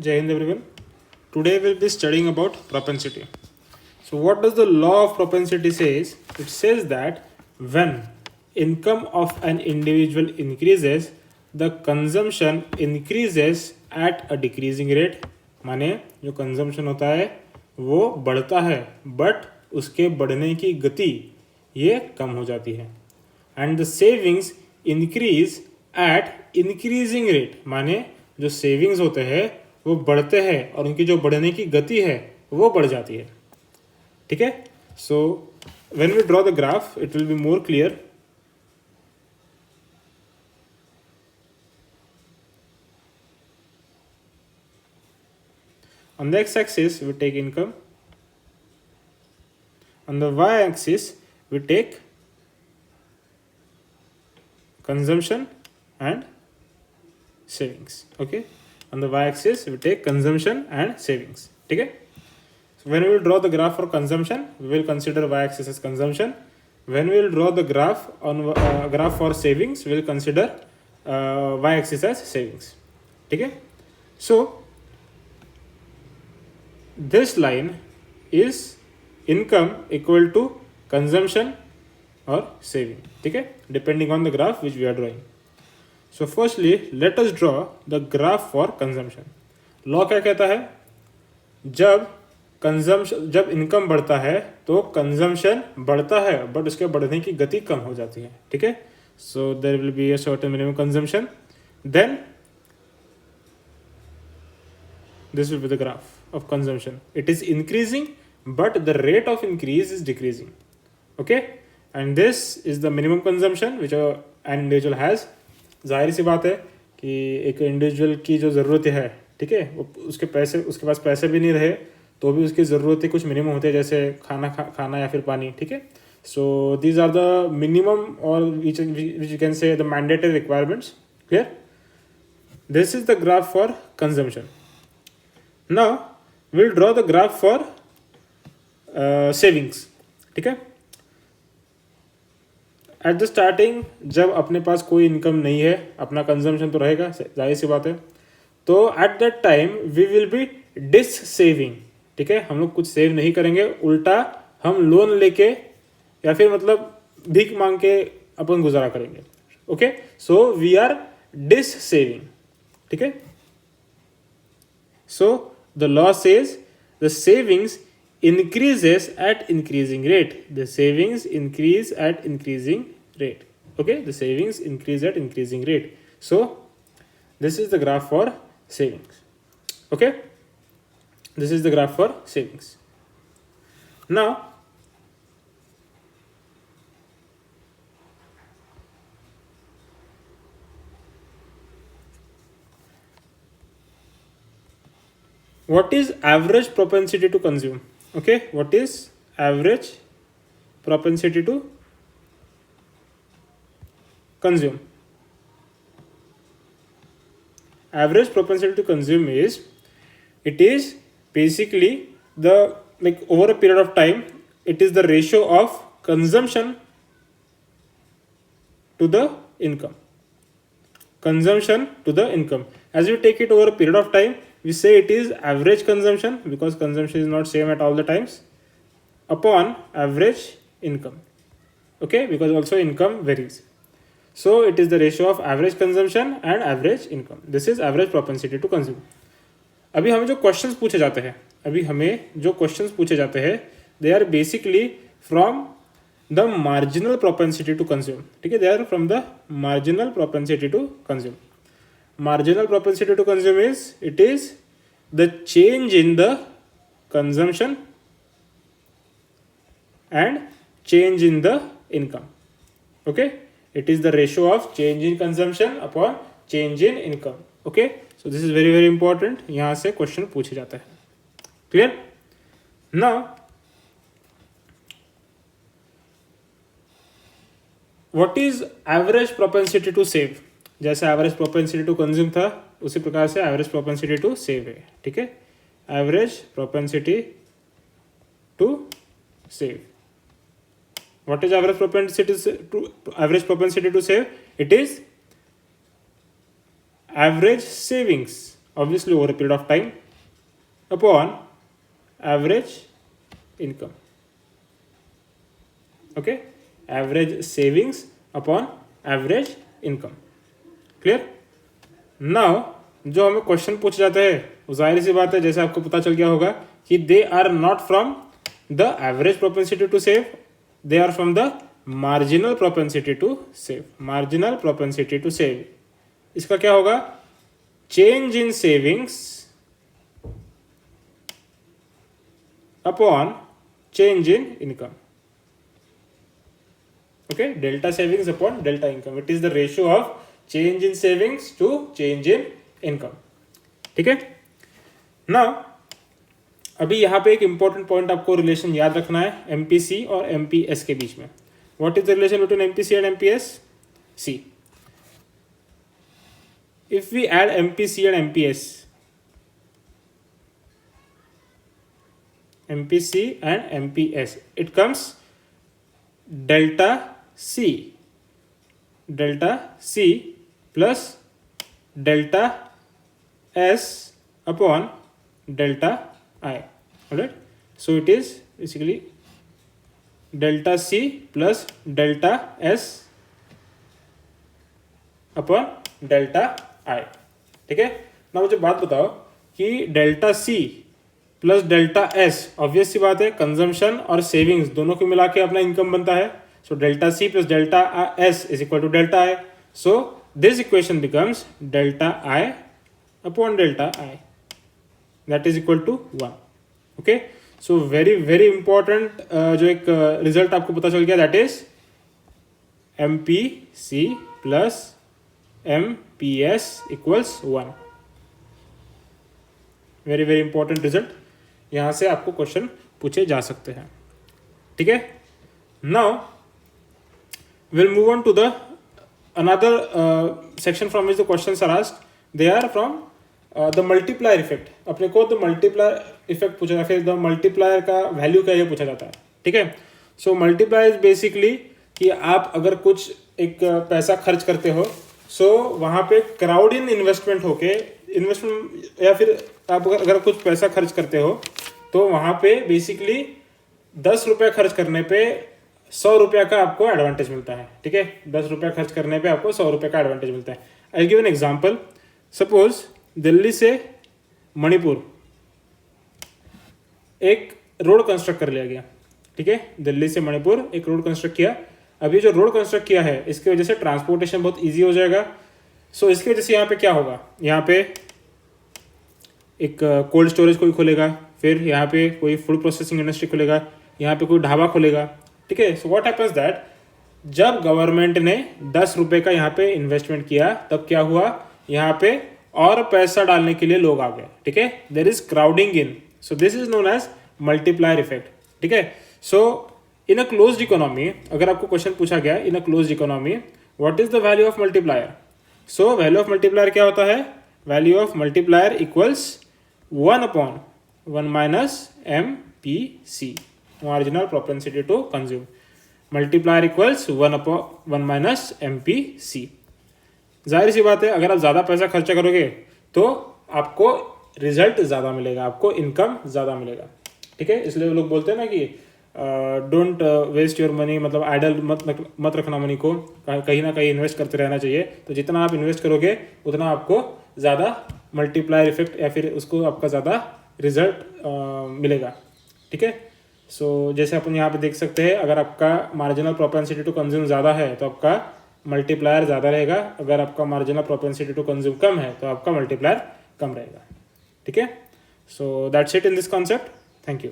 Jai Hind everyone. Today we'll be studying about propensity. So what does the law of propensity says? It says that when income of an individual increases, the consumption increases at a decreasing rate. माने जो consumption होता है वो बढ़ता है but उसके बढ़ने की गति ये कम हो जाती है. And the savings increase at increasing rate. माने जो सेविंग्स होते हैं वो बढ़ते हैं और उनकी जो बढ़ने की गति है वो बढ़ जाती है. ठीक है. So when we draw the graph it will be more clear. On the x-axis we take income. On the y-axis we take consumption and savings. Okay. On the y-axis we take consumption and savings. ठीक है. So when we will draw the graph for consumption, we will consider y-axis as consumption. When we will draw the graph on graph for savings, we will consider y-axis as savings. ठीक है. So this line is income equal to consumption or saving. ठीक है. Depending on the graph which we are drawing. So firstly let us draw the graph for consumption. Law क्या कहता है? जब income बढ़ता है तो कंजम्पशन बढ़ता है बट उसके बढ़ने की गति कम हो जाती है. ठीक है. So there will be a certain minimum consumption, then this will be the graph of consumption. It is increasing but the rate of increase is decreasing. Okay. And this is the minimum consumption which an individual has. जाहिर सी बात है कि एक individual की जो ज़रूरतें है, ठीक है, उसके पास पैसे भी नहीं रहे तो भी उसकी ज़रूरतें कुछ मिनिमम होते हैं, जैसे खाना या फिर पानी. ठीक है. So these are the minimum और which you can say the mandatory requirements. Clear. This is the graph for consumption. Now we'll draw the graph for savings. ठीक है. एट द स्टार्टिंग जब अपने पास कोई इनकम नहीं है, अपना कंजम्पशन तो रहेगा, जाहिर सी बात है, तो at that time we will be dissaving. ठीक है. हम लोग कुछ सेव नहीं करेंगे, उल्टा हम लोन लेके या फिर मतलब भीख मांग के अपन गुजारा करेंगे. Okay. So we are dissaving. ठीक है. सो the law says the savings increases at increasing rate. The savings increase at increasing rate. Okay. The savings increase at increasing rate. So this is the graph for savings. Okay. This is the graph for savings. Now what is average propensity to consume? Okay. What is average propensity to consume? Average propensity to consume is, it is basically the, like, over a period of time, it is the ratio of consumption to the income. Consumption to the income. As you take it over a period of time, we say it is average consumption because consumption is not same at all the times, upon average income. Okay. Because also income varies. So it is the ratio of average consumption and average income. This is average propensity to consume. अभी हमें जो questions पूछे जाते हैं they are basically from the marginal propensity to consume. ठीक है. They are from the marginal propensity to consume. Marginal propensity to consume is, it is the change in the consumption and change in the income. Okay. It is the ratio of change in consumption upon change in income. Okay. So this is very very important. यहाँ से question पूछे जाता है. Clear. Now what is average propensity to save? जैसे average propensity to consume था उसी प्रकार से एवरेज प्रोपेंसिटी टू सेव है. ठीक है. Average propensity to save. What is average propensity to save? It is average savings obviously over a period of time upon average income. Okay, average savings upon average income. Clear? Now जो हमें question पूछ जाते हैं जाहिर सी बात है, जैसे आपको पता चल गया होगा कि they are not from the average propensity to save, they are from the marginal propensity to save. Marginal propensity to save, इसका क्या होगा? Change in savings upon change in income. Okay, delta savings upon delta income. It is the ratio of change in savings to change in income. ठीक है. Now अभी यहाँ पे एक important point आपको रिलेशन याद रखना है एमपीसी और एमपीएस के बीच में. What is the relation between MPC and MPS? See, if we add MPC and MPS, it comes delta C plus delta S upon delta I. Alright, so it is basically delta C plus delta S upon delta I. ठीक है ना. मुझे बात बताओ कि delta C plus delta S, obvious सी बात है कंजम्पशन और सेविंग्स दोनों को मिला के अपना इनकम बनता है. So delta C plus delta S is equal to delta I. So this equation becomes delta I upon delta I, that is equal to 1. Okay, so very very important जो एक result आपको पता चल गया, that is MPC plus MPS equals 1. Very very important result, यहां से आपको question पूछे जा सकते हैं. ठीक है. Now will move on to the another section from which the questions are asked. They are from the multiplier effect. अपने को द मल्टीप्लायर इफेक्ट पूछा जाता है, द मल्टीप्लायर का वैल्यू क्या है पूछा जाता है. ठीक है. सो मल्टीप्लायर इज बेसिकली कि आप अगर कुछ एक पैसा खर्च करते हो, सो वहाँ पे क्राउड इन इन्वेस्टमेंट होके इन्वेस्टमेंट, या फिर आप अगर कुछ पैसा खर्च करते हो तो वहाँ पे बेसिकली 10 रुपये खर्च करने पे 100 रुपये का आपको एडवांटेज मिलता है. ठीक है, 10 रुपये खर्च करने पे आपको 100 रुपये का एडवांटेज मिलता है. I give an example. Suppose Delhi से मणिपुर एक रोड कंस्ट्रक्ट कर लिया गया. ठीक है, दिल्ली से मणिपुर एक रोड कंस्ट्रक्ट किया. अभी जो रोड कंस्ट्रक्ट किया है इसकी वजह से ट्रांसपोर्टेशन बहुत इजी हो जाएगा. सो इसकी वजह से यहाँ पे क्या होगा, यहाँ पे एक कोल्ड स्टोरेज कोई खोलेगा, फिर यहाँ पे कोई फूड प्रोसेसिंग इंडस्ट्री खोलेगा, यहाँ पे कोई ढाबा खोलेगा. ठीक है. सो व्हाट हैपेंस दैट जब गवर्नमेंट ने 10 रुपये का यहाँ पे इन्वेस्टमेंट किया तब क्या हुआ, यहाँ पे और पैसा डालने के लिए लोग आ गए. ठीक है, there is crowding in. So this is known as multiplier effect. ठीक है. सो इन अ क्लोज्ड इकोनॉमी, अगर आपको क्वेश्चन पूछा गया in a closed economy what is the value of multiplier. So value of multiplier क्या होता है? Value of multiplier equals 1 upon 1 minus MPC, marginal propensity to consume. Multiplier equals 1 upon 1 minus MPC. जाहिर सी बात है अगर आप ज़्यादा पैसा खर्चा करोगे तो आपको रिजल्ट ज़्यादा मिलेगा, आपको इनकम ज़्यादा मिलेगा. ठीक है, इसलिए लोग बोलते हैं ना कि डोंट वेस्ट योर मनी, मतलब आइडल मत रखना मनी को, कहीं ना कहीं इन्वेस्ट करते रहना चाहिए. तो जितना आप इन्वेस्ट करोगे उतना आपको ज़्यादा मल्टीप्लायर इफेक्ट या फिर उसको आपका ज़्यादा रिजल्ट मिलेगा. ठीक है. सो जैसे अपन यहाँ पे देख सकते हैं, अगर आपका मार्जिनल प्रोपेंसिटी टू कंज्यूम ज़्यादा है तो आपका मल्टीप्लायर ज़्यादा रहेगा. अगर आपका मार्जिनल प्रोपेंसिटी टू कंज्यूम कम है तो आपका मल्टीप्लायर कम रहेगा. ठीक है. So that's it in this concept. Thank you.